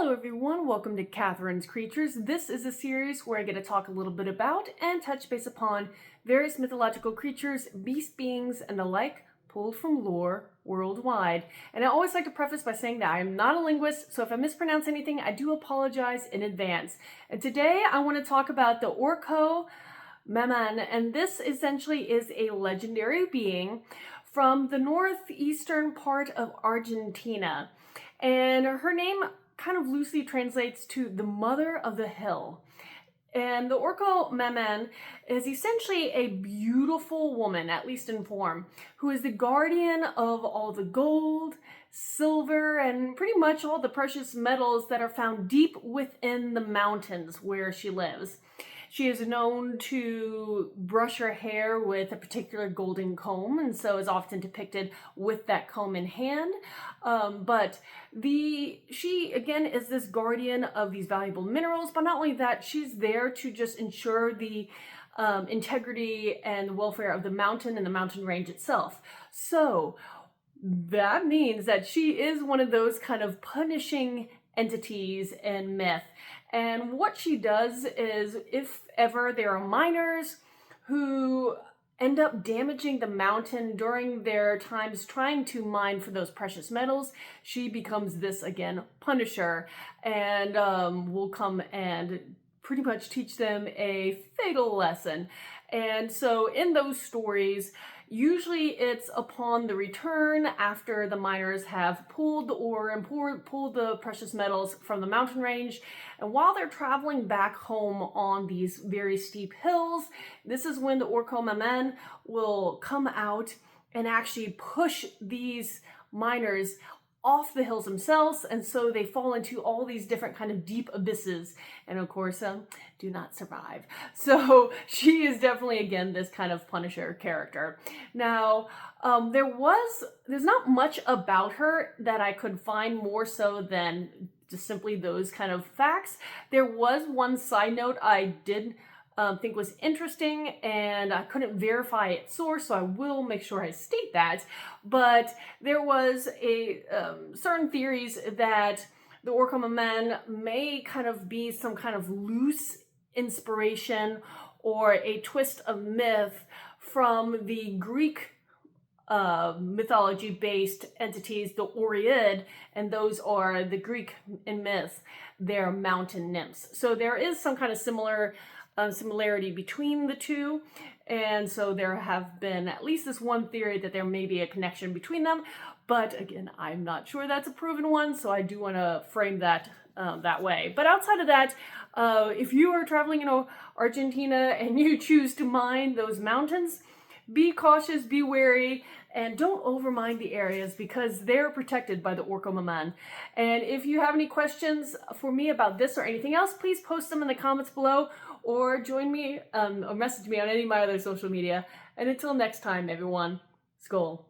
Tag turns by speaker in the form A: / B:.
A: Hello everyone, welcome to Katharine's Creatures. This is a series where I get to talk a little bit about and touch base upon various mythological creatures, beast beings, and the like, pulled from lore worldwide. And I always like to preface by saying that I am not a linguist, so if I mispronounce anything, I do apologize in advance. And today I want to talk about the Orco Mamman, and this essentially is a legendary being from the northeastern part of Argentina. And her name kind of loosely translates to the mother of the hill. And the Orco Mamman is essentially a beautiful woman, at least in form, who is the guardian of all the gold, silver, and pretty much all the precious metals that are found deep within the mountains where she lives. She is known to brush her hair with a particular golden comb, and so is often depicted with that comb in hand. She again is this guardian of these valuable minerals, but not only that, she's there to just ensure the integrity and welfare of the mountain and the mountain range itself. So that means that she is one of those kind of punishing entities in myth. And what she does is, if ever there are miners who end up damaging the mountain during their times trying to mine for those precious metals, she becomes this, again, punisher, and will come and pretty much teach them a fatal lesson. And so in those stories, usually it's upon the return after the miners have pulled the ore and pulled the precious metals from the mountain range. And while they're traveling back home on these very steep hills, this is when the Orco Mamman will come out and actually push these miners off the hills themselves, and so they fall into all these different kind of deep abysses, and of course do not survive. So she is definitely, again, this kind of punisher character. Now there's not much about her that I could find more so than just simply those kind of facts. There was one side note I did think was interesting, and I couldn't verify its source, so I will make sure I state that. But there was a certain theories that the Orco Mamman may kind of be some kind of loose inspiration or a twist of myth from the Greek mythology-based entities, the Oread, and those are the Greek in myth, they're mountain nymphs. So there is some kind of similarity between the two, and so there have been at least this one theory that there may be a connection between them, but again, I'm not sure that's a proven one, so I do want to frame that that way. But outside of that, if you are traveling in Argentina and you choose to mine those mountains, be cautious, be wary, and don't overmine the areas because they're protected by the Orco Mamman. And if you have any questions for me about this or anything else, please post them in the comments below, or join me or message me on any of my other social media. And until next time, everyone, Skål.